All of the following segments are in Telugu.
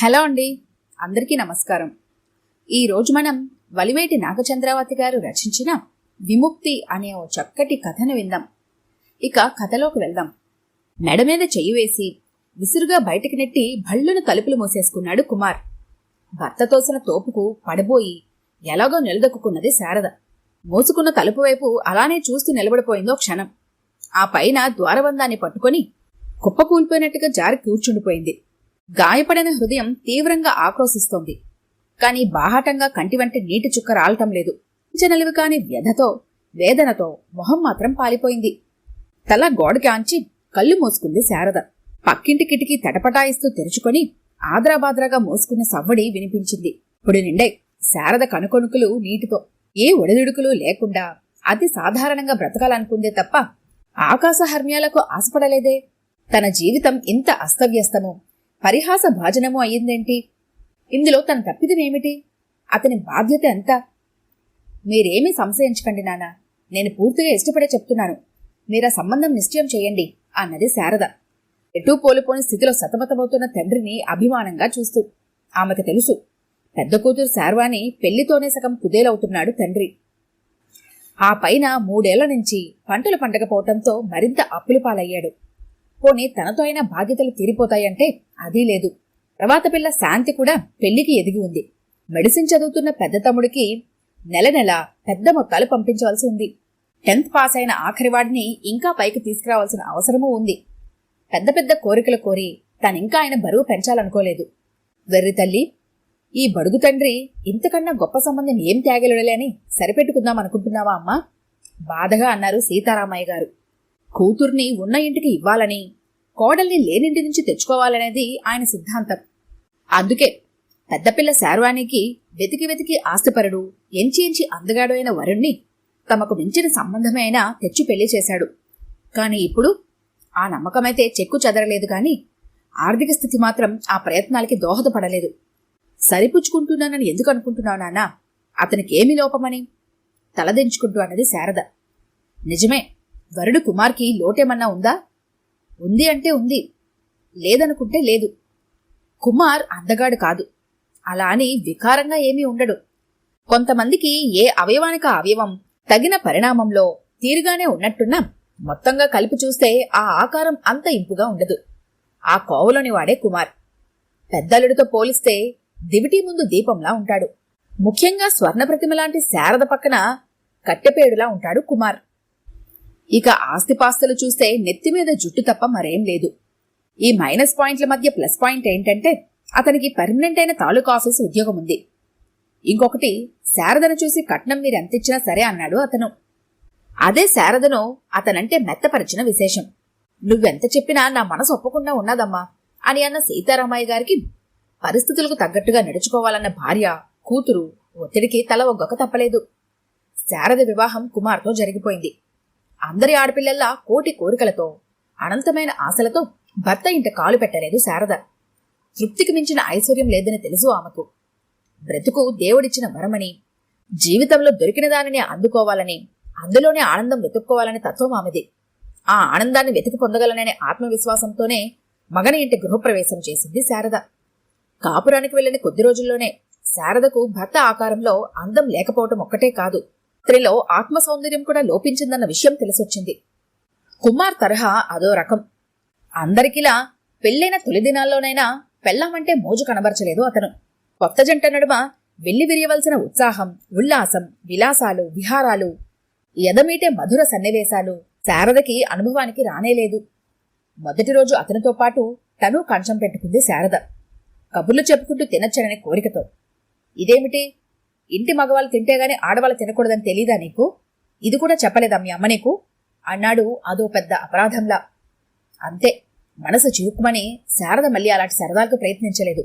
హలో అండి, అందరికీ నమస్కారం. ఈరోజు మనం వలివేటి నాగచంద్రావతి గారు రచించిన విముక్తి అనే ఓ చక్కటి కథను విందాం. ఇక కథలోకి వెళ్దాం. మెడ మీద చెయ్యి వేసి విసురుగా బయటికి నెట్టి భళ్ళును తలుపులు మూసేసుకున్నాడు కుమార్. భర్త తోసిన తోపుకు పడబోయి ఎలాగో నిలదొక్కున్నది శారద. మూసుకున్న తలుపు వైపు అలానే చూస్తూ నిలబడిపోయిందో క్షణం. ఆ పైన ద్వారబంధాన్ని పట్టుకొని కుప్పకూలిపోయినట్టుగా జారి కూర్చుండిపోయింది. గాయపడిన హృదయం తీవ్రంగా ఆక్రోశిస్తోంది. కాని బాహాటంగా కంటి వెంట నీటి చుక్క రాలటం లేదు. చెనలివి కాని వ్యధతో వేదనతో మొహం మాత్రం పాలిపోయింది. తల గోడకి ఆంచి కళ్ళు మూసుకుంది శారద. పక్కింటి కిటికీ తటపటాయిస్తూ తెరుచుకొని ఆద్రాబాద్రాగా మోసుకున్న సవ్వడి వినిపించింది. ఇప్పుడు నిండే శారద కనుకొనుకులు నీటితో ఏ ఒడిదుడుకులు లేకుండా అతి సాధారణంగా బ్రతకాలనుకుందే తప్ప ఆకాశహర్మ్యాలకు ఆశపడలేదే. తన జీవితం ఇంత అస్తవ్యస్తము పరిహాస భాజనము అయ్యిందేంటి? ఇందులో తన తప్పిదమేమిటి? అతని బాధ్యత ఎంత? మీరేమీ సంశయించకండి నాన్న, నేను పూర్తిగా ఇష్టపడే చెప్తున్నాను. మీరా సంబంధం నిశ్చయం చేయండి అన్నది శారద. ఎటూ పోలిపోని స్థితిలో సతమతమవుతున్న తండ్రిని అభిమానంగా చూస్తూ. ఆమెకు తెలుసు, పెద్ద కూతురు శార్వాణి పెళ్లితోనే సగం కుదేలవుతున్నాడు తండ్రి. ఆ పైన 3 ఏళ్ల నుంచి పంటలు పండకపోవటంతో మరింత అప్పులు పాలయ్యాడు. పోనీ తనతో అయినా బాధ్యతలు తీరిపోతాయంటే అదీ లేదు. తర్వాత పిల్ల శాంతి కూడా పెళ్లికి ఎదిగి ఉంది. మెడిసిన్ చదువుతున్న పెద్ద తమ్ముడికి నెల నెల పెద్ద మొత్తాలు పంపించవలసి ఉంది. 10th పాస్ అయిన ఆఖరివాడిని ఇంకా పైకి తీసుకురావాల్సిన అవసరమూ ఉంది. పెద్ద పెద్ద కోరికలు కోరి తనింకా ఆయన బరువు పెంచాలనుకోలేదు. వెర్రి తల్లి, ఈ బడుగు తండ్రి ఇంతకన్నా గొప్ప సంబంధం ఏం త్యాగలుడలే అని సరిపెట్టుకుందాం అనుకుంటున్నావా అమ్మా? బాధగా అన్నారు సీతారామయ్య గారు. కూతుర్ని ఉన్న ఇంటికి ఇవ్వాలని, కోడల్ని లేనింటి నుంచి తెచ్చుకోవాలనేది ఆయన సిద్ధాంతం. అందుకే పెద్దపిల్ల శార్వాణికి వెతికి వెతికి ఆస్తిపరుడు, ఎంచి ఎంచి అందగాడు అయిన వరుణ్ణి తమకు మించిన సంబంధమే అయినా తెచ్చి పెళ్లి చేశాడు. కాని ఇప్పుడు ఆ నమ్మకమైతే చెక్కు చెదరలేదు గాని ఆర్థిక స్థితి మాత్రం ఆ ప్రయత్నాలకి దోహదపడలేదు. సరిపుచ్చుకుంటున్నానని ఎందుకు అనుకుంటున్నావు నాన్నా? అతనికేమి లోపమని తలదించుకుంటూ అన్నది శారద. నిజమే, వరుడు కుమార్కి లోటేమన్నా ఉందా? ఉంది అంటే ఉంది, లేదనుకుంటే లేదు. కుమార్ అందగాడు కాదు, అలా అని వికారంగా ఏమీ ఉండడు. కొంతమందికి ఏ అవయవానికి అవయవం తగిన పరిణామంలో తీరుగానే ఉన్నట్టున్నా మొత్తంగా కలిపి చూస్తే ఆ ఆకారం అంత ఇంపుగా ఉండదు. ఆ కోవలోని వాడే కుమార్. పెద్దలుడితో పోలిస్తే దివిటీ ముందు దీపంలా ఉంటాడు. ముఖ్యంగా స్వర్ణ ప్రతిమలాంటి శారద పక్కన కట్టెపేడులా ఉంటాడు కుమార్. ఇక ఆస్తిపాస్తులు చూస్తే నెత్తిమీద జుట్టు తప్ప మరేం లేదు. ఈ మైనస్ పాయింట్ల మధ్య ప్లస్ పాయింట్ ఏంటంటే అతనికి పర్మనెంట్ అయిన తాలూకా ఆఫీసు ఉద్యోగం ఉంది. ఇంకొకటి, శారదను చూసి కట్నం మీరెంతిచ్చినా సరే అన్నాడు అతను. అదే శారదను అతనంటే మెత్తపరిచిన విశేషం. నువ్వెంత చెప్పినా నా మనసు ఒప్పకుండా ఉన్నదమ్మా అని అన్న సీతారామయ్య గారికి పరిస్థితులకు తగ్గట్టుగా నడుచుకోవాలన్న భార్య, కూతురు ఒత్తిడికి తల ఒగ్గక తప్పలేదు. శారద వివాహం కుమార్తో జరిగిపోయింది. అందరి ఆడపిల్లల్లా కోటి కోరికలతో, అనంతమైన ఆశలతో భర్త ఇంట కాలు పెట్టలేదు శారద. తృప్తికి మించిన ఐశ్వర్యం లేదని తెలుసు ఆమెకు. బ్రతుకు దేవుడిచ్చిన వరమని, జీవితంలో దొరికిన దానిని అందుకోవాలని, అందులోనే ఆనందం వెతుక్కోవాలనే తత్వం ఆమెది. ఆ ఆనందాన్ని వెతికి పొందగలననే ఆత్మవిశ్వాసంతోనే మగని ఇంటి గృహప్రవేశం చేసింది శారద. కాపురానికి వెళ్లిన కొద్ది రోజుల్లోనే శారదకు భర్త ఆకారంలో అందం లేకపోవటం ఒక్కటే కాదు, స్త్రీలో ఆత్మ సౌందర్యం కూడా లోపించిందన్న విషయం తెలిసొచ్చింది. కుమార్ తరహా అదో రకం. అందరికిలా పెళ్లైన తొలి దినాల్లోనైనా పెళ్లామంటే మోజు కనబరచలేదు అతను. కొత్త జంట నడుమ వెళ్లి విరియవలసిన ఉత్సాహం, ఉల్లాసం, విలాసాలు, విహారాలు, ఎదమీటే మధుర సన్నివేశాలు శారదకి అనుభవానికి రానేలేదు. మొదటి రోజు అతనితో పాటు తను కంచం పెట్టుకుంది శారద, కబుర్లు చెప్పుకుంటూ తినచ్చననే కోరికతో. ఇదేమిటి, ఇంటి మగవాళ్ళు తింటేగాని ఆడవాళ్ళు తినకూడదని తెలీదా నీకు? ఇది కూడా చెప్పలేదా మీ అమ్మ నీకు? అన్నాడు అదో పెద్ద అపరాధంలా. అంతే, మనసు చివుక్కుమని శారద మళ్ళీ అలాంటి సరదాలకు ప్రయత్నించలేదు.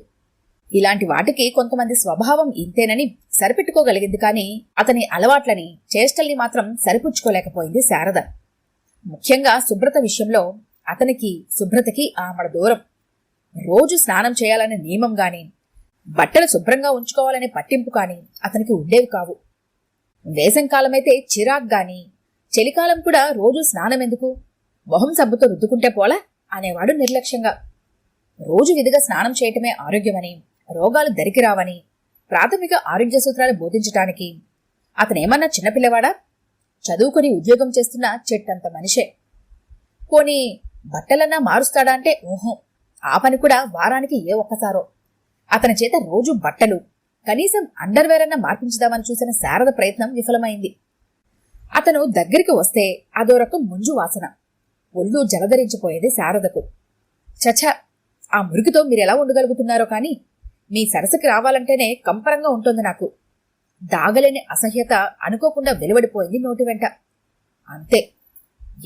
ఇలాంటి వాటికి కొంతమంది స్వభావం ఇంతేనని సరిపెట్టుకోగలిగింది కానీ అతని అలవాట్లని, చేష్టల్ని మాత్రం సరిపుచ్చుకోలేకపోయింది శారద. ముఖ్యంగా శుభ్రత విషయంలో అతనికి, శుభ్రతకి ఆమడ దూరం. రోజు స్నానం చేయాలనే నియమం గాని, బట్టలు శుభ్రంగా ఉంచుకోవాలనే పట్టింపు కాని అతనికి ఉండేవి కావు. వేసంకాలమైతే చిరాక్ గాని, చలికాలం కూడా రోజు స్నానం ఎందుకు, మొహం సబ్బుతో రుద్దుకుంటే పోలా అనేవాడు నిర్లక్ష్యంగా. రోజు విధిగా స్నానం చేయటమే ఆరోగ్యమని, రోగాలు దరికి రావని ప్రాథమిక ఆరోగ్య సూత్రాలు బోధించటానికి అతనేమన్నా చిన్నపిల్లవాడా? చదువుకుని ఉద్యోగం చేస్తున్న చెట్టంత మనిషే. పోనీ బట్టలన్నా మారుస్తాడా అంటే ఊహో. ఆ పని కూడా వారానికి ఏ ఒక్కసారో. అతని చేత రోజు బట్టలు, కనీసం అండర్వేర్ అన్నా మార్పించుదామని చూసిన శారద ప్రయత్నం విఫలమైంది. అతను దగ్గరికి వస్తే అదో రకం ముంజు వాసన. ఒళ్ళు జలధరించిపోయేది శారదకు. చచ, ఆ మురికితో మీరెలా ఉండగలుగుతున్నారో కాని మీ సరసకి రావాలంటేనే కంపరంగా ఉంటుంది నాకు. దాగలేని అసహ్యత అనుకోకుండా వెలువడిపోయింది నోటి వెంట. అంతే,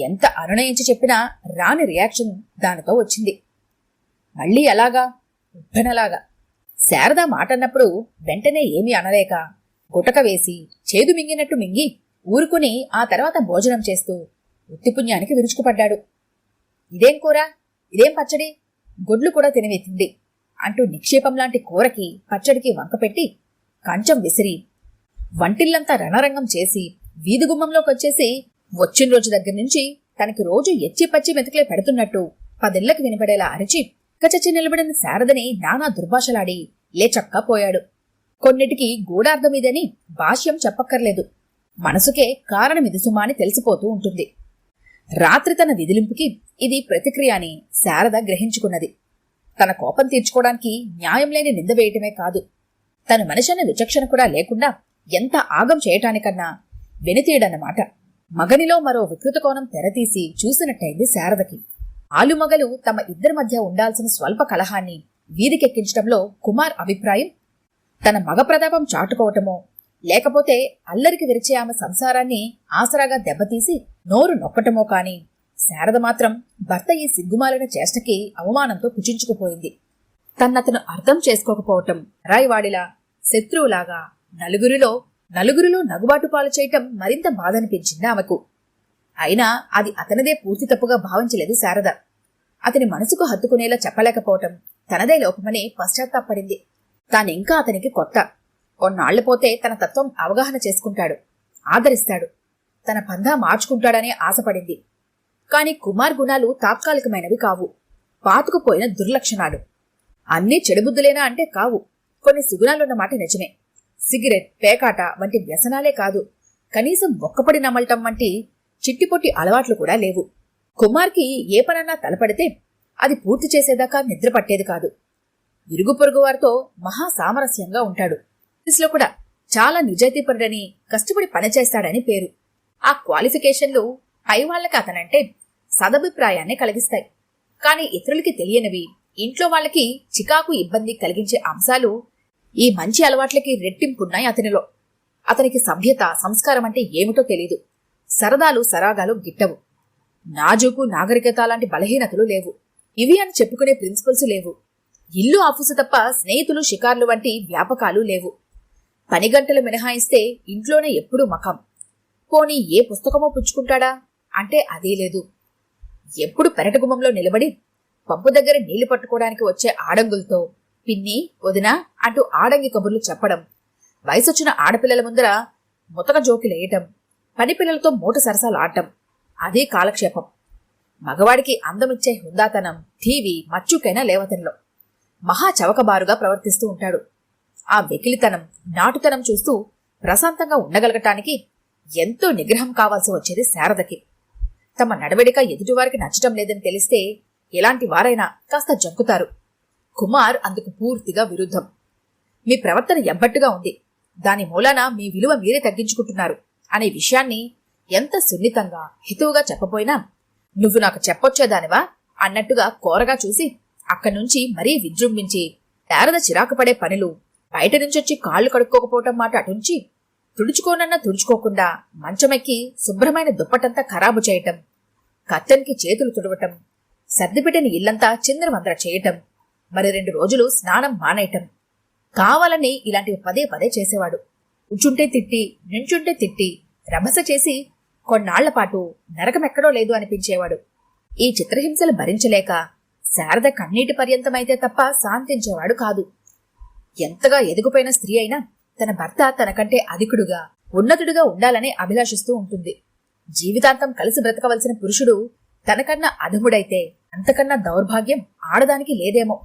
ఎంత అనునయించి చెప్పినా రాని రియాక్షన్ దానితో వచ్చింది. మళ్ళీ అలాగా, ఉప్పెనలాగా. శారద మాటన్నప్పుడు వెంటనే ఏమీ అనలేక గుటక వేసి చేదు మింగినట్టు మింగి ఊరుకుని ఆ తర్వాత భోజనం చేస్తూ ఉత్తిపుణ్యానికి విరుచుకుపడ్డాడు. ఇదేం కూర, ఇదేం పచ్చడి, గొడ్లు కూడా తినవి తిండి అంటూ నిక్షేపంలాంటి కూరకి పచ్చడికి వంకపెట్టి కంచం విసిరి వంటిల్లంతా రణరంగం చేసి వీధిగుమ్మంలోకొచ్చేసి వచ్చిన రోజు దగ్గర నుంచి తనకి రోజు ఎచ్చి పచ్చి మెతుకులే పెడుతున్నట్టు 10 ఇళ్లకు వినపడేలా అరిచి కచచి నిలబడిన శారదని నానా దుర్భాషలాడి లేచక్కా పోయాడు. కొన్నిటికి గూఢార్థమిదని భాష్యం చెప్పక్కర్లేదు. మనసుకే కారణమిది సుమా అని తెలిసిపోతూ ఉంటుంది. రాత్రి తన విదిలింపుకి ఇది ప్రతిక్రియ అని శారద గ్రహించుకున్నది. తన కోపం తీర్చుకోవడానికి న్యాయం లేని నింద వేయటమే కాదు, తను మనిషన్న విచక్షణ కూడా లేకుండా ఎంత ఆగం చేయటానికన్నా వెనుతీయడన్నమాట. మగనిలో మరో వికృత కోణం తెరతీసి చూసినట్టయింది శారదకి. ఆలుమగలు తమ ఇద్దరి మధ్య ఉండాల్సిన స్వల్ప కలహాన్ని వీధికెక్కించడంలో కుమార్ అభిప్రాయం తన మగ ప్రతాపం చాటుకోవటమో, లేకపోతే అల్లరికి విరిచే ఆమె సంసారాన్ని ఆసరాగా దెబ్బతీసి నోరు నొక్కటమో కాని శారద మాత్రం భర్త ఈ సిగ్గుమాలిన చేష్టకి అవమానంతో కుచించుకుపోయింది. తన్నతను అర్థం చేసుకోకపోవటం, రాయివాడిలా శత్రువులాగా నలుగురిలో నగుబాటుపాలు చేయటం మరింత బాధనిపించింది ఆమెకు. అయినా అది అతనిదే పూర్తి తప్పుగా భావించలేదు శారద. అతని మనసుకు హత్తుకునేలా చెప్పలేకపోవటం తనదే లోపమని పశ్చాత్తాపడింది. తానింకా అతనికి కొత్త. కొన్నాళ్లు పోతే తన తత్వం అవగాహన చేసుకుంటాడు, ఆదరిస్తాడు, తన పందా మార్చుకుంటాడనే ఆశపడింది. కాని కుమార్ గుణాలు తాత్కాలికమైనవి కావు, పాతుకుపోయిన దుర్లక్షణాలు. అన్నీ చెడుబుద్ధులేనా అంటే కావు. కొన్ని సుగుణాలున్నమాట నిజమే. సిగరెట్, పేకాట వంటి వ్యసనాలే కాదు, కనీసం ఒక్కపడి నమలటం వంటి చిట్టిపొట్టి అలవాట్లు కూడా లేవు. కుమార్కి ఏ పనన్నా తలపడితే అది పూర్తి చేసేదాకా నిద్ర పట్టేది కాదు. ఇరుగు పొరుగు వారితో మహా సామరస్యంగా ఉంటాడు. ఆఫీసులో కూడా చాలా నిజాయితీపరుడని, కష్టపడి పనిచేస్తాడని పేరు. ఆ క్వాలిఫికేషన్లు పైవాళ్లకి అతనంటే సదభిప్రాయాన్ని కలిగిస్తాయి. కాని ఇతరులకి తెలియనివి, ఇంట్లో వాళ్ళకి చికాకు ఇబ్బంది కలిగించే అంశాలు ఈ మంచి అలవాట్లకి రెట్టింపున్నాయి అతనిలో. అతనికి సభ్యత, సంస్కారం అంటే ఏమిటో తెలీదు. సరదాలు సరాగాలు గిట్టవు. నాజూకు, నాగరికత లాంటి బలహీనతలు లేవు. ఇవి అని చెప్పుకునే ప్రిన్సిపల్స్ లేవు. ఇల్లు, ఆఫీసు తప్ప స్నేహితులు, షికార్లు వంటి వ్యాపకాలు లేవు. పనిగంటలు మినహాయిస్తే ఇంట్లోనే ఎప్పుడూ మకం. పోనీ ఏ పుస్తకమో పుచ్చుకుంటాడా అంటే అదీ లేదు. ఎప్పుడు పెరటగుమ్మంలో నిలబడి పంపు దగ్గర నీళ్లు పట్టుకోవడానికి వచ్చే ఆడంగులతో పిన్ని, వదినా అంటూ ఆడంగి కబుర్లు చెప్పడం, వయసొచ్చిన ఆడపిల్లల ముందర ముతక జోకిలేయటం, పని పిల్లలతో మూట సరసాలాడటం, అదే కాలక్షేపం. మగవాడికి అందమిచ్చే హుందాతనం, టీవీ మచ్చుకైనా లేవతనిలో. మహా చవకబారుగా ప్రవర్తిస్తూ ఉంటాడు. ఆ వెకిలితనం, నాటుతనం చూస్తూ ప్రశాంతంగా ఉండగలగటానికి ఎంతో నిగ్రహం కావాల్సి వచ్చేది శారదకి. తమ నడవడిక ఎదుటివారికి నచ్చటం లేదని తెలిస్తే ఎలాంటి వారైనా కాస్త జంకుతారు. కుమార్ అందుకు పూర్తిగా విరుద్ధం. మీ ప్రవర్తన ఎబ్బట్టుగా ఉంది, దాని మూలాన మీ విలువ మీరే తగ్గించుకుంటున్నారు అనే విషయాన్ని ఎంత సున్నితంగా, హితువుగా చెప్పపోయినా నువ్వు నాకు చెప్పొచ్చేదానివా అన్నట్టుగా కోరగా చూసి అక్కడ్నుంచి మరీ విజృంభించి శారద చిరాకు పడే పనులు, బయట నుంచొచ్చి కాళ్లు కడుక్కోకపోవటం మాట అటుంచి తుడుచుకోనన్నా తుడుచుకోకుండా మంచమెక్కి శుభ్రమైన దుప్పటంతా ఖరాబు చేయటం, కత్తెన్కి చేతులు తుడవటం, సర్దిపెట్టిన ఇల్లంతా చిందరవందర చేయటం, మరి 2 రోజులు స్నానం మానేయటం, కావాలని ఇలాంటివి పదే పదే చేసేవాడు. కూర్చుంటే తిట్టి, నించుంటే తిట్టి, రభస చేసి కొన్నాళ్లపాటు నరకమెక్కడో లేదు అనిపించేవాడు. ఈ చిత్రహింసలు భరించలేక శారద కన్నీటి పర్యంతమైతే తప్ప శాంతించేవాడు కాదు. ఎంతగా ఎదిగిపోయిన స్త్రీ అయినా తన భర్త తనకంటే అధికుడుగా, ఉన్నతుడుగా ఉండాలని అభిలాషిస్తూ ఉంటుంది. జీవితాంతం కలిసి బ్రతకవలసిన పురుషుడు తనకన్నా అధముడైతే అంతకన్నా దౌర్భాగ్యం ఆడదానికి లేదేమో.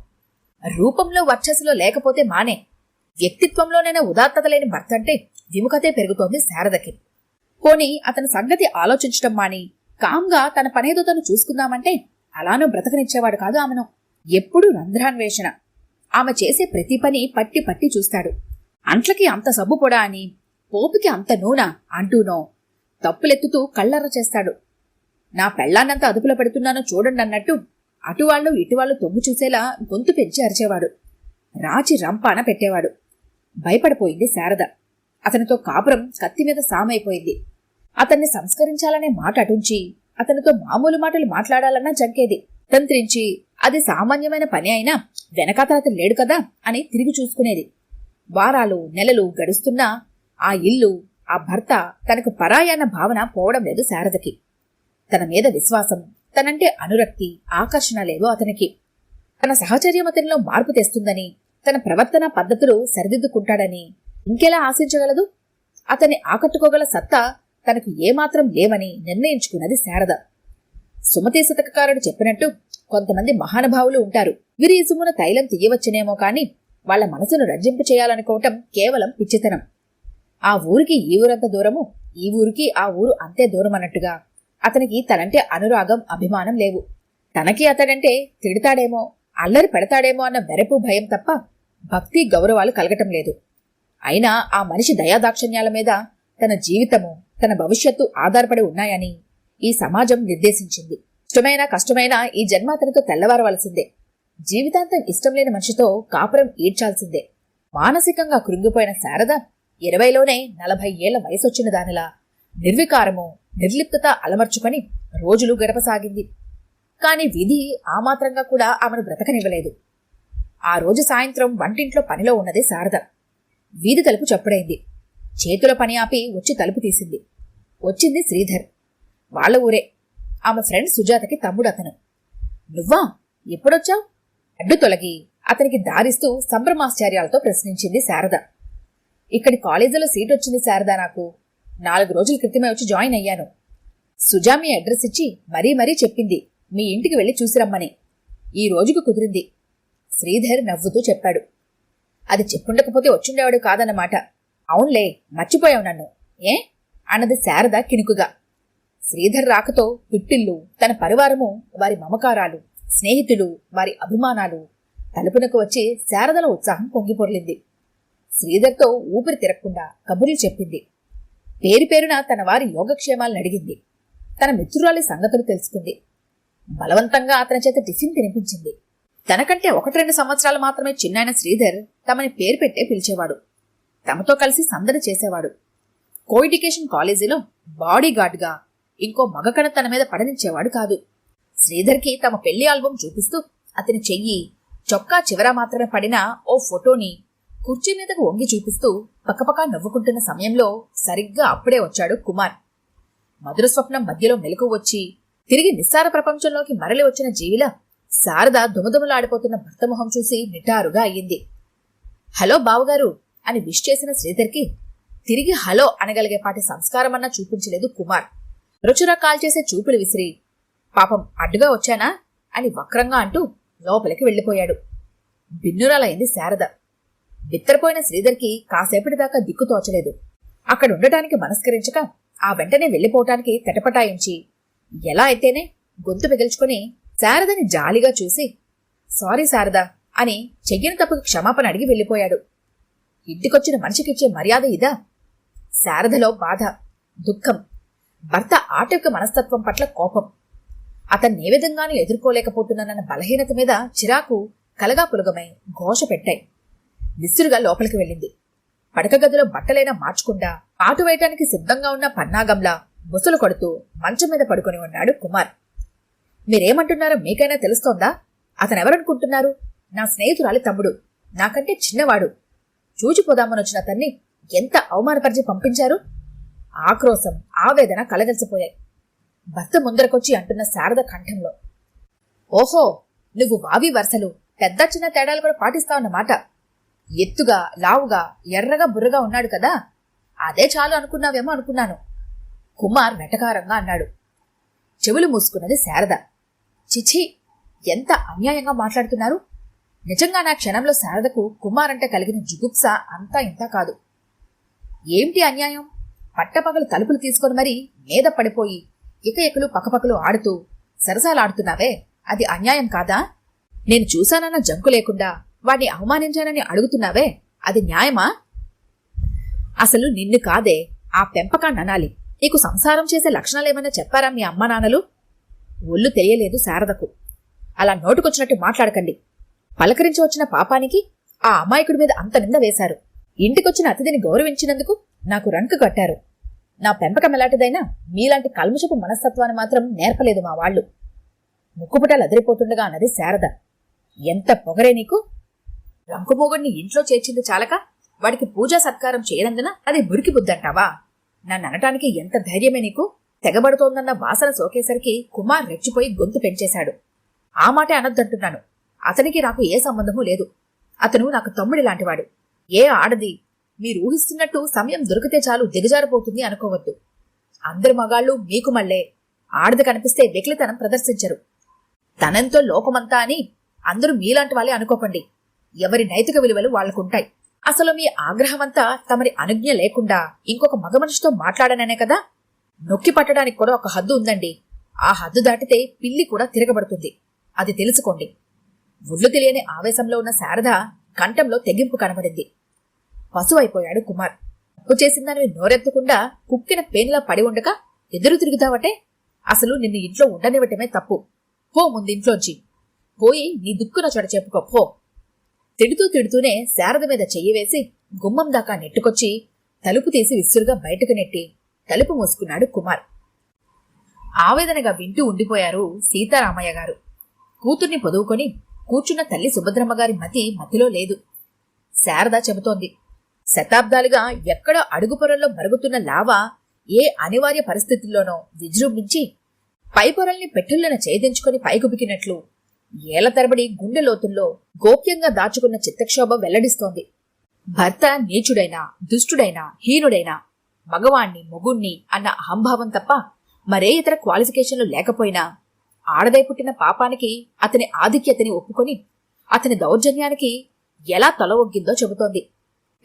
రూపంలో వర్చస్సులో లేకపోతే మానే, వ్యక్తిత్వంలోనైనా ఉదాత్తత లేని భర్త అంటే విముఖతే పెరుగుతోంది శారదకి. పోనీ అతని సంగతి ఆలోచించటం మాని కామ్గా తన పనేదో తను చూసుకుందామంటే అలానూ బ్రతకనిచ్చేవాడు కాదు ఆమెను. ఎప్పుడూ రంధ్రాన్వేషణ. ఆమె చేసే ప్రతి పని పట్టి పట్టి చూస్తాడు. అంట్లకి అంత సబ్బు పొడా అని, పోపుకి అంత నూనె అంటూనో తప్పులెత్తుతూ కళ్ళర్ర చేస్తాడు. నా పెళ్లాన్నంత అదుపులో పెడుతున్నానో చూడండి అన్నట్టు అటువాళ్లు ఇటువాళ్లు తొంగు చూసేలా గొంతు పెంచి అరిచేవాడు. రాచి రంపాన పెట్టేవాడు. భయపడిపోయింది శారద. అతనితో కాపురం కత్తిమీద సామైపోయింది. అతన్ని సంస్కరించాలనే మాట అటుంచి అతనితో మామూలు మాటలు మాట్లాడాలన్నా జంకేది. తంత్రించి అది సామాన్యమైన పని అయినా వెనకాతల అతను లేడు కదా అని తిరిగి చూసుకునేది. వారాలు నెలలు గడుస్తున్నా ఆ ఇల్లు, ఆ భర్త తనకు పరాయన్న భావన పోవడం లేదు శారదకి. తన మీద విశ్వాసం, తనంటే అనురక్తి, ఆకర్షణ లేవు అతనికి. తన సహచర్యం అతనిలో మార్పు తెస్తుందని, తన ప్రవర్తన పద్ధతులు సరిదిద్దుకుంటాడని ఇంకెలా ఆశించగలదు? అతన్ని ఆకట్టుకోగల సత్తా తనకు ఏమాత్రం లేవని నిర్ణయించుకున్నది శారద. సుమతి శతకకారుడు చెప్పినట్టు కొంతమంది మహానుభావులు ఉంటారు. వీరి ఇసుమున తైలం తీయవచ్చునేమో కాని వాళ్ల మనసును రంజింపు చేయాలనుకోవటం కేవలం పిచ్చితనం. ఆ ఊరికి ఈ ఊరంత దూరము, ఈ ఊరికి ఆ ఊరు అంతే దూరం అన్నట్టుగా అతనికి తనంటే అనురాగం, అభిమానం లేవు. తనకి అతడంటే తిడతాడేమో, అల్లరి పెడతాడేమో అన్న వెరపు భయం తప్ప భక్తి గౌరవాలు కలగటం లేదు. అయినా ఆ మనిషి దయాదాక్షిణ్యాల మీద తన జీవితము, తన భవిష్యత్తు ఆధారపడి ఉన్నాయని ఈ సమాజం నిర్దేశించింది. ఇష్టమైనా కష్టమైనా ఈ జన్మ అతనితో తెల్లవారవలసిందే. జీవితాంతం ఇష్టం లేని మనిషితో కాపురం ఈడ్చాల్సిందే. మానసికంగా కృంగిపోయిన శారద 20లోనే 40 ఏళ్ల వయసొచ్చిన దానిలా నిర్వికారము, నిర్లిప్తత అలమర్చుకొని రోజులు గడపసాగింది. కాని విధి ఆ మాత్రంగా కూడా ఆమెను బ్రతకనివ్వలేదు. ఆ రోజు సాయంత్రం వంటింట్లో పనిలో ఉన్నది శారద. వీధి తలుపు చప్పుడైంది. చేతుల పని ఆపి వచ్చి తలుపు తీసింది. వచ్చింది శ్రీధర్. వాళ్ల ఊరే. ఆమె ఫ్రెండ్ సుజాతకి తమ్ముడు అతను. నువ్వా? ఎప్పుడొచ్చావు? అడ్డు తొలగి అతనికి దారిస్తూ సంభ్రమాశ్చర్యాలతో ప్రశ్నించింది శారద. ఇక్కడి కాలేజీలో సీట్ వచ్చింది శారదా నాకు. 4 రోజుల క్రితమే వచ్చి జాయిన్ అయ్యాను. సుజా మీ అడ్రస్ ఇచ్చి మరీ చెప్పింది మీ ఇంటికి వెళ్లి చూసిరమ్మని. ఈ రోజుకు కుదిరింది. శ్రీధర్ నవ్వుతూ చెప్పాడు. అది చెప్పుండకపోతే వచ్చిండేవాడు కాదన్నమాట. అవునులే, మర్చిపోయావు నన్ను. ఏ అన్నది శారద కిణుకుగా. శ్రీధర్ రాకతో పిట్టిల్లు, తన పరివారము, వారి మమకారాలు, స్నేహితులు, వారి అభిమానాలు తలుపునకు వచ్చి శారదల ఉత్సాహం పొంగిపొర్లింది. శ్రీధర్తో ఊపిరి తిరగకుండా కబుర్లు చెప్పింది. పేరు పేరున తన వారి యోగక్షేమాలను అడిగింది. తన మిత్రురాలి సంగతులు తెలుసుకుంది. బలవంతంగా అతని చేత టిఫిన్ తినిపించింది. తనకంటే 1-2 సంవత్సరాలు మాత్రమే చిన్నాయన శ్రీధర్ తమని పేరు పెట్టే పిలిచేవాడు. తమతో కలిసి సందడి చేసేవాడు. కోఎడ్యుకేషన్ కాలేజీలో బాడీ గార్డ్గా ఇంకో మగకణ తన మీద పడనిచ్చేవాడు కాదు. శ్రీధర్కి తమ పెళ్లి ఆల్బం చూపిస్తూ అతని చెయ్యి, చొక్కా చివర మాత్రమే పడిన ఓ ఫోటోని కుర్చీ మీదకు వంగి చూపిస్తూ పక్కపక్క నవ్వుకుంటున్న సమయంలో సరిగ్గా అప్పుడే వచ్చాడు కుమార్. మధుర స్వప్నం మధ్యలో మెలకు వచ్చి తిరిగి నిస్సార ప్రపంచంలోకి మరలి వచ్చిన జీవిలా శారద దుమదుమలాడిపోతున్న భర్త మొహం చూసి నిటారుగా అయ్యింది. హలో బావగారు అని విష్ చేసిన శ్రీధర్కి తిరిగి హలో అనగలిగేపాటి సంస్కారమన్నా చూపించలేదు కుమార్. రుచురా కాల్ చేసే చూపులు విసిరి పాపం అడ్డుగా వచ్చానా అని వక్రంగా అంటూ లోపలికి వెళ్లిపోయాడు. బిన్నురాలైంది శారద. బిత్తరపోయిన శ్రీధర్కి కాసేపటిదాకా దిక్కు తోచలేదు. అక్కడుండటానికి మనస్కరించక ఆ వెంటనే వెళ్లిపోవటానికి తెటపటాయించి ఎలా అయితేనే గొంతు మిగిల్చుకుని శారదని జాలిగా చూసి సారీ శారద అని చెయ్యని తప్పుకు క్షమాపణ అడిగి వెళ్లిపోయాడు. ఇంటికొచ్చిన మనిషికిచ్చే మర్యాద ఇదా? శారదలో బాధ, దుఃఖం, భర్త ఆటవిక మనస్తత్వం పట్ల కోపం, అతన్నే విధంగానూ ఎదుర్కోలేకపోతున్నానన్న బలహీనత మీద చిరాకు కలగా పులగమై ఘోష పెట్టాయి. విసురుగా లోపలికి వెళ్ళింది. పడక గదిలో బట్టలైనా మార్చకుండా ఆటు వేయటానికి సిద్ధంగా ఉన్న పన్నాగంలా బుసలు కొడుతూ మంచం మీద పడుకుని ఉన్నాడు కుమార్. మీరేమంటున్నారో మీకైనా తెలుస్తోందా? అతనెవరనుకుంటున్నారు? నా స్నేహితురాలి తమ్ముడు, నాకంటే చిన్నవాడు. చూచిపోదామనొచ్చిన అతన్ని ఎంత అవమానపరిచి పంపించారు? ఆక్రోశం, ఆవేదన కలగలిసిపోయాయి భర్త ముందరకొచ్చి అంటున్న శారద కంఠంలో. ఓహో, నువ్వు వావి వరుసలు, పెద్ద చిన్న తేడాలు కూడా పాటిస్తావన్నమాట. ఎత్తుగా, లావుగా, ఎర్రగా బుర్రగా ఉన్నాడు కదా, అదే చాలు అనుకున్నావేమో అనుకున్నాను. కుమార్ వెటకారంగా అన్నాడు. చెవులు మూసుకున్నది శారద. చిచి, ఎంత అన్యాయంగా మాట్లాడుతున్నారు. నిజంగా నా క్షణంలో శారదకు కుమార్ అంటే కలిగిన జుగుప్స అంతా ఇంత కాదు. ఏమిటి అన్యాయం? పట్టపగలు తలుపులు తీసుకొని మరీ మీద పడిపోయి ఇకలు పక్కపక్కలు ఆడుతూ సరసాలాడుతున్నావే, అది అన్యాయం కాదా? నేను చూశానన్న జంకు లేకుండా వాడిని అవమానించానని అడుగుతున్నావే, అది న్యాయమా? అసలు నిన్ను కాదే, ఆ పెంపకాన్ని అనాలి. నీకు సంసారం చేసే లక్షణాలేమైనా చెప్పారా మీ అమ్మా నాన్నలు? ఒళ్ళు తెలియలేదు శారదకు. అలా నోటుకొచ్చినట్టు మాట్లాడకండి. పలకరించి వచ్చిన పాపానికి ఆ అమాయకుడి మీద అంత నింద వేశారు. ఇంటికొచ్చిన అతిథిని గౌరవించినందుకు నాకు రంకు కట్టారు. నా పెంపకం ఎలాంటిదైనా మీలాంటి కల్ముషపు మనస్తత్వాన్ని మాత్రం నేర్పలేదు మా వాళ్లు. ముక్కుపుటాలు అదిరిపోతుండగా అన్నది శారద. ఎంత పొగరే నీకు! రంకుమోగుడిని ఇంట్లో చేర్చింది చాలక వాడికి పూజా సత్కారం చేయనందున అది మురికి బుద్ధంటావా? నన్ను అనటానికి ఎంత ధైర్యమే నీకు? తెగబడుతోందన్న వాసన సోకేసరికి కుమార్ రెచ్చిపోయి గొంతు పెంచేశాడు. ఆ మాటే అనొద్దంటున్నాను. అతనికి నాకు ఏ సంబంధమూ లేదు. అతను నాకు తమ్ముడి లాంటివాడు. ఏ ఆడది మీరు ఊహిస్తున్నట్టు సమయం దొరికితే చాలు దిగజారిపోతుంది అనుకోవద్దు. అందరు మగాళ్ళు మీకు మళ్ళే. ఆడది కనిపిస్తే వెకిలితనం ప్రదర్శించరు. తనంతో లోకమంతా అని అందరూ మీలాంటి వాళ్ళే అనుకోకండి. ఎవరి నైతిక విలువలు వాళ్లకుంటాయి. అసలు మీ ఆగ్రహమంతా తమరి అనుజ్ఞ లేకుండా ఇంకొక మగ మనిషితో మాట్లాడననే కదా? నొక్కి పట్టడానికి కూడా ఒక హద్దు ఉందండి. ఆ హద్దు దాటితే పిల్లి కూడా తిరగబడుతుంది. అది తెలుసుకోండి. ఒళ్ళు తెలియని ఆవేశంలో ఉన్న శారద కంఠంలో తెగింపు కనబడింది. పశువైపోయాడు కుమార్. తప్పు చేసిందని నోరెత్తకుండా కుక్కిన పేనులా పడి ఉండక ఎదురు తిరుగుతావటే? అసలు నిన్ను ఇంట్లో ఉండనివ్వటమే తప్పు. పో ముందింట్లోంచి. పోయి నీ దుక్కున చోట చెప్పుకో పో. తిడుతూనే శారద మీద చెయ్యి వేసి గుమ్మం దాకా నెట్టుకొచ్చి తలుపు తీసి విసురుగా బయటకు నెట్టి తలుపు మూసుకున్నాడు కుమార్. ఆవేదనగా వింటూ ఉండిపోయారు సీతారామయ్య గారు. కూతుర్ని పొదువుకొని కూర్చున్న తల్లి సుభద్రమ్మగారి మతిలో లేదు. శారద చెబుతోంది, శతాబ్దాలుగా ఎక్కడ అడుగు పొరల్లో మరుగుతున్న లావా ఏ అనివార్య పరిస్థితుల్లోనో విజృంభించి పై పొరల్ని పెట్టులను ఛేదించుకొని పైకుబికినట్లు ఏళ్ల తరబడి గుండె లోతుల్లో గోప్యంగా దాచుకున్న చిత్తక్షోభ వెల్లడిస్తోంది. భర్త నీచుడైనా దుష్టుడైనా హీనుడైనా మగవాణ్ణి మొగుణ్ణి అన్న అహంభావం తప్ప మరే ఇతర క్వాలిఫికేషన్లు లేకపోయినా ఆడదై పుట్టిన పాపానికి అతని ఆధిక్యతని ఒప్పుకొని అతని దౌర్జన్యానికి ఎలా తల ఒగ్గిందో చెబుతోంది.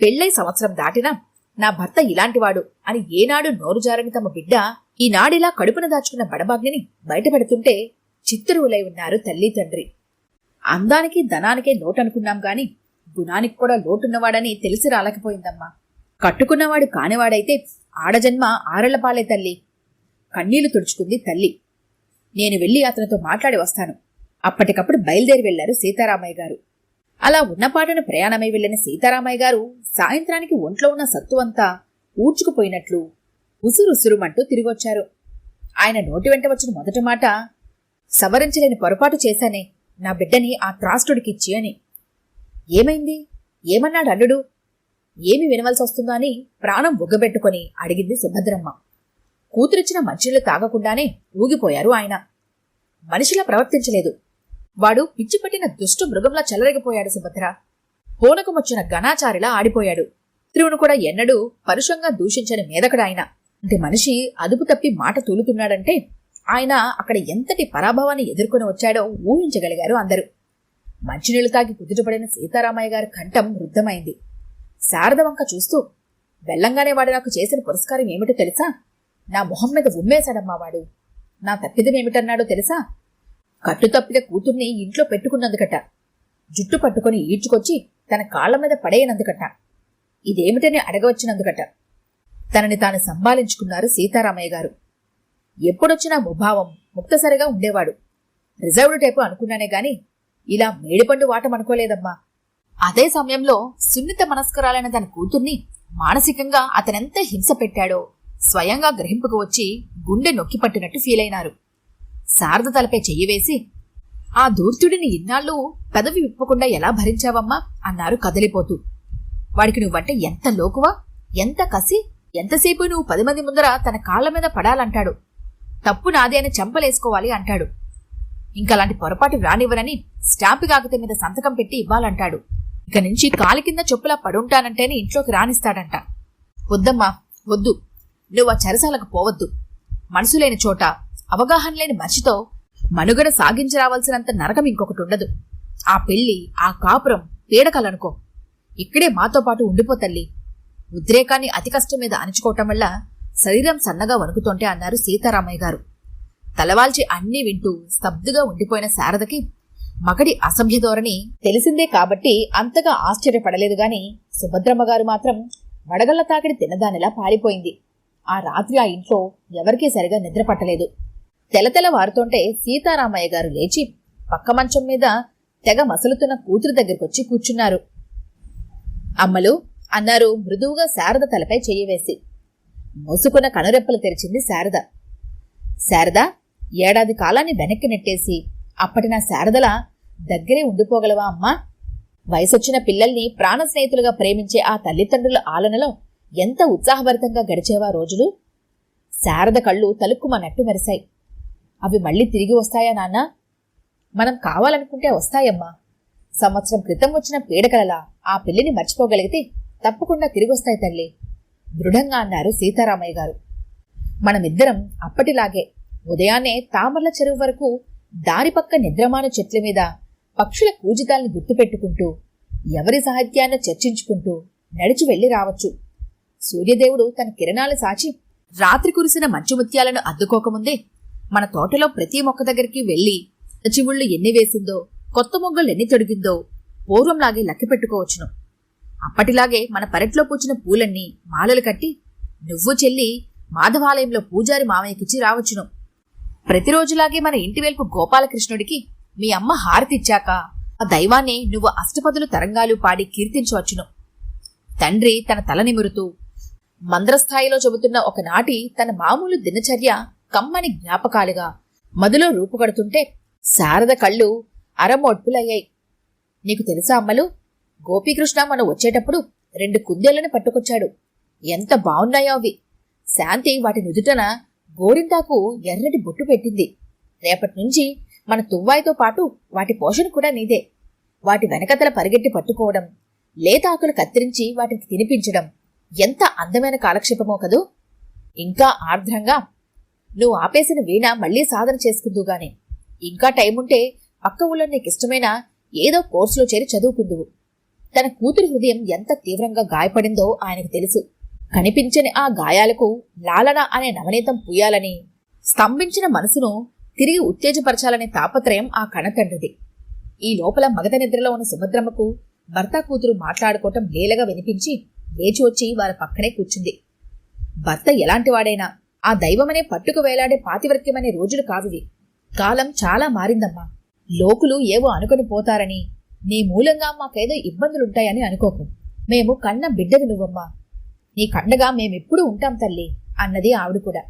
పెళ్లై సంవత్సరం దాటినా నా భర్త ఇలాంటివాడు అని ఏనాడు నోరు జారని తమ బిడ్డ ఈనాడిలా కడుపున దాచుకున్న బడబాగ్నిని బయటపెడుతుంటే చిత్తురువులై ఉన్నారు తల్లి తండ్రి. అందానికి ధనానికే లోటనుకున్నాం గాని గుణానికి కూడా లోటున్నవాడని తెలిసి రాలేకపోయిందమ్మా. కట్టుకున్నవాడు కానివాడైతే ఆడజన్మ ఆరళ్లపాలే తల్లి. కన్నీళ్లు తుడుచుకుంది తల్లి. నేను వెళ్లి అతనితో మాట్లాడి వస్తాను. అప్పటికప్పుడు బయలుదేరి వెళ్లారు సీతారామయ్య గారు. అలా ఉన్నపాటను ప్రయాణమై వెళ్లిన సీతారామయ్య గారు సాయంత్రానికి ఒంట్లో ఉన్న సత్తు అంతా ఊడ్చుకుపోయినట్లు ఉసురుసురుమంటూ తిరిగొచ్చారు. ఆయన నోటి వెంట వచ్చిన మొదటి మాట, సవరించలేని పొరపాటు చేశానే, నా బిడ్డని ఆ త్రాష్టుడికిచ్చి అని. ఏమైంది? ఏమన్నాడు అల్లుడు? ఏమి వినవలసి వస్తుందో అని ప్రాణం బుగ్గబెట్టుకుని అడిగింది సుభద్రమ్మ. కూతురిచ్చిన మంచిళ్ళు తాగకుండానే ఊగిపోయారు ఆయన. మనిషిలా ప్రవర్తించలేదు. వాడు పిచ్చిపట్టిన దుష్టు మృగంలా చెలరేగిపోయాడు సుభద్ర. పూనకమొచ్చిన ఘనాచారిలా ఆడిపోయాడు. త్రివును కూడా ఎన్నడూ పరుషంగా దూషించని మేదకడాయన. అంటే మనిషి అదుపు తప్పి మాట తూలుతున్నాడంటే ఆయన అక్కడ ఎంతటి పరాభవాన్ని ఎదుర్కొని వచ్చాడో ఊహించగలిగారు అందరూ. మంచినీళ్లు తాగి కుదుటపడిన సీతారామయ్య గారి కంఠం వృద్ధమైంది. శారద వంక చూస్తూ, బెల్లంగానే వాడు నాకు చేసిన పురస్కారం ఏమిటో తెలుసా? నా మొహం మీద ఉమ్మేశాడమ్మా వాడు. నా తప్పిదమేమిటన్నాడో తెలుసా? కట్టుతప్పిన కూతుర్ని ఇంట్లో పెట్టుకున్నందుకట. జుట్టు పట్టుకుని ఈడ్చుకొచ్చి తన కాళ్ల మీద పడేయనందుకట. ఇదేమిటని అడగవచ్చినందుకట. తనని తాను సంభాళించుకున్నారు సీతారామయ్య గారు. ఎప్పుడొచ్చినా ముభావం ముక్తసరిగా ఉండేవాడు. రిజర్వ్డ్ టైపు అనుకున్నానే గాని ఇలా మేడిపండు వాటం అనుకోలేదమ్మా. అదే సమయంలో సున్నిత మనస్కరాలైన తన కూతుర్ని మానసికంగా అతనెంత హింస పెట్టాడో స్వయంగా గ్రహింపుకు వచ్చి గుండె నొక్కిపట్టినట్టు ఫీలైనారు. శారద తలపై చెయ్యి వేసి, ఆ దూర్తుడిని ఇన్నాళ్ళు పెదవి విప్పకుండా ఎలా భరించావమ్మా అన్నారు కదిలిపోతూ. వాడికి నువ్వంటే ఎంత లోకువా, ఎంత కసి, ఎంతసేపు నువ్వు 10 మంది ముందర తన కాళ్ల మీద పడాలంటాడు. తప్పు నాదే అని చెంపలేసుకోవాలి అంటాడు. ఇంకలాంటి పొరపాటు రానివ్వరని స్టాంపు కాగితం మీద సంతకం పెట్టి ఇవ్వాలంటాడు. ఇక నుంచి కాలి కింద చొప్పులా పడుంటానంటేనే ఇంట్లోకి రానిస్తాడంట. వద్దమ్మా వద్దు, నువ్వు ఆ చెరసాలకు పోవద్దు. మనసు లేని చోట అవగాహన లేని మనిషితో మనుగడ సాగించి రావాల్సినంత నరకం ఇంకొకటి ఉండదు. ఆ పెళ్లి, ఆ కాపురం పీడకలనుకో. ఇక్కడే మాతో పాటు ఉండిపోతల్లి. ఉద్రేకాన్ని అతి కష్టం మీద అణుచుకోవటం వల్ల శరీరం సన్నగా వణుకుతోంటే అన్నారు సీతారామయ్య గారు. తలవాల్చి అన్నీ వింటూ స్తబ్దుగా ఉండిపోయిన శారదకి మగడి అసభ్య ధోరణి తెలిసిందే కాబట్టి అంతగా ఆశ్చర్యపడలేదు గాని సుభద్రమ్మగారు మాత్రం వడగళ్ల తాకిడి తిన్నదానిలా పారిపోయింది. ఆ రాత్రి ఆ ఇంట్లో ఎవరికీ సరిగా నిద్ర పట్టలేదు. తెలతెల వారుతోంటే సీతారామయ్య గారు లేచి పక్క మంచం మీద తెగ మసలుతున్న కూతురు దగ్గరకొచ్చి కూర్చున్నారు. అమ్మలు అన్నారు మృదువుగా శారద తలపై చెయ్యి వేసి. మోసుకున్న కనురెప్పలు తెరిచింది శారద. శారద, ఏడాది కాలాన్ని వెనక్కి నెట్టేసి అప్పటి నా శారదలా దగ్గరే ఉండిపోగలవా అమ్మా? వయసొచ్చిన పిల్లల్ని ప్రాణ స్నేహితులుగా ప్రేమించే ఆ తల్లిదండ్రుల ఆలనలో ఎంత ఉత్సాహభరితంగా గడిచేవా రోజులు? శారద కళ్ళు తలుక్కుమన్నట్టు మెరిశాయి. అవి మళ్లీ తిరిగి వస్తాయా నాన్నా? మనం కావాలనుకుంటే వస్తాయమ్మా. సంవత్సరం క్రితం వచ్చిన పీడకలలా ఆ పెళ్లిని మర్చిపోగలిగితే తప్పకుండా తిరిగొస్తాయి తల్లి, దృఢంగా అన్నారు సీతారామయ్య గారు. మనమిద్దరం అప్పటిలాగే ఉదయాన్నే తామర్ల చెరువు వరకు దారి పక్క నిద్రమాను చెట్ల మీద పక్షుల కూజితాల్ని గుర్తుపెట్టుకుంటూ ఎవరి సాహిత్యాన్ని చర్చించుకుంటూ నడిచి వెళ్లి రావచ్చు. సూర్యదేవుడు తన కిరణాలు సాచి రాత్రి కురిసిన మంచుముత్యాలను అద్దుకోకముందే మన తోటలో ప్రతి మొక్క దగ్గరికి వెళ్లి చివుళ్లు ఎన్ని వేసిందో, కొత్త మొగ్గలు ఎన్ని తొడిగిందో పూర్వంలాగే లెక్క పెట్టుకోవచ్చును. అప్పటిలాగే మన పెరట్లో పూచిన పూలన్నీ మాలలు కట్టి నువ్వు చెల్లి మాధవాలయంలో పూజారి మామయ్యకిచ్చి రావచ్చును. ప్రతిరోజులాగే మన ఇంటి వైపు గోపాలకృష్ణుడికి మీ అమ్మ హారతిచ్చాక ఆ దైవాన్ని నువ్వు అష్టపదులు తరంగాలు పాడి కీర్తించవచ్చును. తండ్రి తన తల నిమురుతూ మంద్రస్థాయిలో చెబుతున్న ఒకనాటి తన మామూలు దినచర్య కమ్మని జ్ఞాపకాలుగా మదిలో రూపుగడుతుంటే శారద కళ్ళు అరమోడ్పులయ్యాయి. నీకు తెలుసా అమ్మలు, గోపీకృష్ణ మనం వచ్చేటప్పుడు 2 కుందేళ్లను పట్టుకొచ్చాడు. ఎంత బావున్నాయో అవి. శాంతి వాటి నుదుటన గోరింటాకు ఎర్రటి బొట్టు పెట్టింది. రేపటి నుంచి మన తువ్వాయితో పాటు వాటి పోషణ కూడా నీదే. వాటి వెనకతల పరిగెట్టి పట్టుకోవడం, లేతాకులు కత్తిరించి వాటికి తినిపించడం ఎంత అందమైన కాలక్షేపమో కదూ. ఇంకా ఆర్ద్రంగా, నువ్వు ఆపేసిన వీణ మళ్లీ సాధన చేసుకుందుగానే. ఇంకా టైముంటే పక్క ఊళ్ళో నీకిష్టమైన ఏదో కోర్సులో చేరి చదువుకుందువు. తన కూతురి హృదయం ఎంత తీవ్రంగా గాయపడిందో ఆయనకు తెలుసు. కనిపించని ఆ గాయాలకు లాలన అనే నవనీతం పూయాలని, స్తంభించిన మనసును తిరిగి ఉత్తేజపరచాలనే తాపత్రయం ఆ కణతండ్రిది. ఈ లోపల మగధ నిద్రలో ఉన్న సుభద్రమ్మకు భర్త కూతురు మాట్లాడుకోవటం లేలగా వినిపించి లేచి వచ్చి వారి పక్కనే కూర్చుంది. భర్త ఎలాంటివాడైనా ఆ దైవమనే పట్టుకు వేలాడే పాతివ్రత్యమనే రోజులు కావివి. కాలం చాలా మారిందమ్మా. లోకులు ఏవో అనుకుని పోతారని, నీ మూలంగా మాకేదో ఇబ్బందులుంటాయని అనుకోకు. మేము కన్న బిడ్డవి నువ్వమ్మా. నీ కండగా మేమెప్పుడూ ఉంటాం తల్లి అన్నది ఆవిడ కూడా.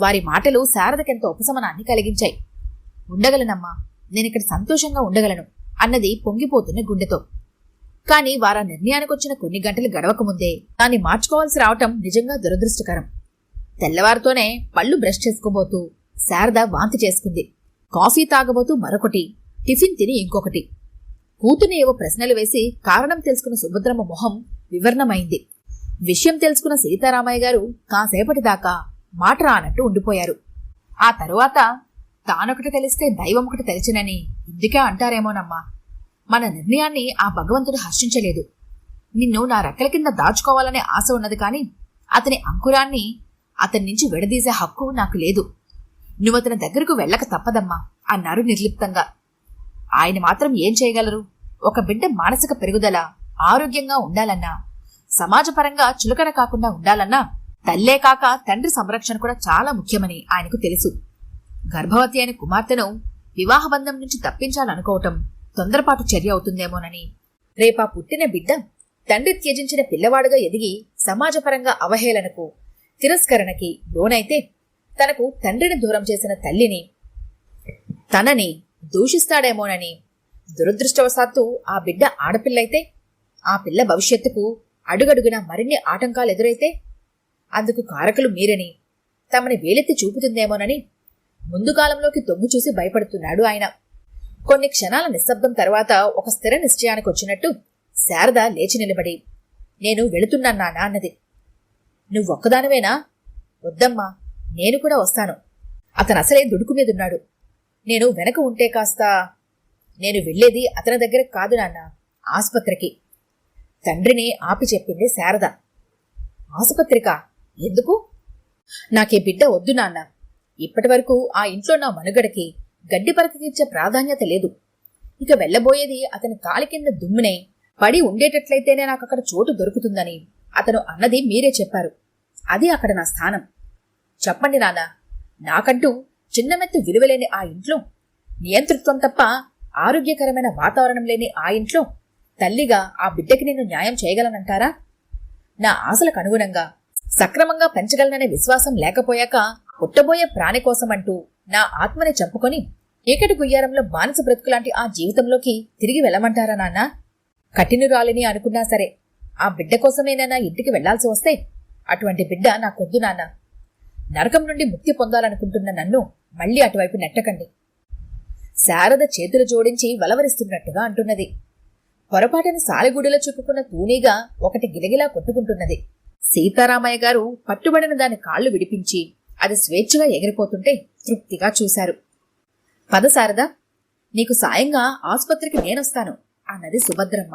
వారి మాటలు శారదకెంతో ఉపశమనాన్ని కలిగించాయి. ఉండగలనమ్మా, నేనిక్కడ సంతోషంగా ఉండగలను అన్నది పొంగిపోతున్న గుండెతో. కాని వారా నిర్ణయానికొచ్చిన కొన్ని గంటలు గడవకముందే దాన్ని మార్చుకోవాల్సి రావటం నిజంగా దురదృష్టకరం. తెల్లవారితోనే పళ్ళు బ్రష్ చేసుకోబోతూ శారద వాంతి చేసుకుంది. కాఫీ తాగబోతూ మరొకటి, టిఫిన్ తిని ఇంకొకటి. కూతుని ఏవో ప్రశ్నలు వేసి కారణం తెలుసుకున్న సుభద్రమ్మ మొహం వివర్ణమైంది. విషయం తెలుసుకున్న సీతారామయ్య గారు కాసేపటిదాకా మాట రానట్టు ఉండిపోయారు. ఆ తరువాత తానొకటి తెలిస్తే దైవమొకటి తెలిసినని ఇందుకే అంటారేమోనమ్మా. మన నిర్ణయాన్ని ఆ భగవంతుడు హర్షించలేదు. నిన్ను నా రెక్కల కింద దాచుకోవాలనే ఆశ ఉన్నది కాని అతని అంకురాన్ని అతని నుంచి విడదీసే హక్కు నాకు లేదు. నువ్వతని దగ్గరకు వెళ్ళక తప్పదమ్మా అన్నారు నిర్లిప్తంగా. ఆయన మాత్రం ఏం చేయగలరు? ఒక బిడ్డ మానసిక పెరుగుదల, ఆరోగ్యంగా ఉండాలన్నా, సమాజపరంగా చులకన కాకుండా ఉండాలన్నా తల్లే కాక తండ్రి సంరక్షణ కూడా చాలా ముఖ్యమని ఆయనకు తెలుసు. గర్భవతి అయిన కుమార్తెను వివాహబంధం నుంచి తప్పించాలనుకోవటం తొందరపాటు చర్య అవుతుందేమోనని, రేపా పుట్టిన బిడ్డ తండ్రి త్యజించిన పిల్లవాడుగా ఎదిగి సమాజపరంగా అవహేళనకు, తిరస్కరణకి లోనైతే తనకు తండ్రిని దూరం చేసిన తల్లిని, తనని దూషిస్తాడేమోనని, దురదృష్టవశాత్తు ఆ బిడ్డ ఆడపిల్లైతే ఆ పిల్ల భవిష్యత్తుకు అడుగడుగున మరిన్ని ఆటంకాలు ఎదురైతే అందుకు కారకులు మీరని తమని వేలెత్తి చూపుతుందేమోనని ముందు కాలంలోకి తొంగి చూసి భయపడుతున్నాడు ఆయన. కొన్ని క్షణాల నిశ్శబ్దం తర్వాత ఒక స్థిర నిశ్చయానికి వచ్చినట్టు శారద లేచి నిలబడి, నేను వెళుతున్నాను నాన్న అన్నది. నువ్వొక్కదానివేనా? వద్దమ్మా, నేను కూడా వస్తాను. అతను అసలే దుడుకు మీదున్నాడు. నేను వెనక ఉంటే కాస్త. నేను వెళ్ళేది అతని దగ్గరకు కాదు నాన్న, ఆసుపత్రికి. తండ్రిని ఆపి చెప్పింది శారద. ఆసుపత్రికా? ఎందుకు? నాకే బిడ్డ వద్దు నాన్న. ఇప్పటి వరకు ఆ ఇంట్లో నా మనుగడకి గడ్డి పరకకిచ్చే ప్రాధాన్యత లేదు. ఇక వెళ్ళబోయేది అతని కాలి కింద దుమ్మునే పడి ఉండేటట్లయితేనే నాకక్కడ చోటు దొరుకుతుందని అతను అన్నది మీరే చెప్పారు. అది అక్కడ నా స్థానం. చెప్పండి నాన్న, నాకంటూ చిన్నమెత్తు విలువలేని ఆ ఇంట్లో, నియంతృత్వం తప్ప ఆరోగ్యకరమైన వాతావరణం లేని ఆ ఇంట్లో తల్లిగా ఆ బిడ్డకి నేను న్యాయం చేయగలనంటారా? నా ఆశలకు అనుగుణంగా సక్రమంగా పెంచగలననే విశ్వాసం లేకపోయాక పుట్టబోయే ప్రాణి కోసమంటూ నా ఆత్మని చంపుకొని ఏకటి గుయ్యారంలో బానిస బ్రతుకులాంటి ఆ జీవితంలోకి తిరిగి వెళ్ళమంటారా నాన్న? కఠినురాలిని అనుకున్నా సరే ఆ బిడ్డ కోసమేనైనా ఇంటికి వెళ్లాల్సి వస్తే అటువంటి బిడ్డ నాకొద్దు నాన్న. నరకం నుండి ముక్తి పొందాలనుకుంటున్న నన్ను మళ్లీ అటువైపు నెట్టకండి. శారద చేతులు జోడించి వలవరిస్తున్నట్టుగా అంటున్నది. పొరపాటుని సాలెగూడిలో చిక్కుకున్న తూనీగా ఒకటి గిలగిలా కొట్టుకుంటున్నది. సీతారామయ్య గారు పట్టుబడిన దాని కాళ్లు విడిపించి అది స్వేచ్ఛగా ఎగిరిపోతుంటే తృప్తిగా చూశారు. పద శారద, నీకు సాయంగా ఆసుపత్రికి నేనొస్తాను అన్నది సుభద్రమ్మ.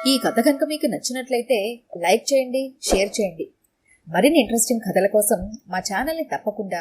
ఈ కథ కనుక మీకు నచ్చినట్లయితే లైక్ చేయండి, షేర్ చేయండి. మరిన్ని ఇంట్రెస్టింగ్ కథల కోసం మా ఛానల్ని తప్పకుండా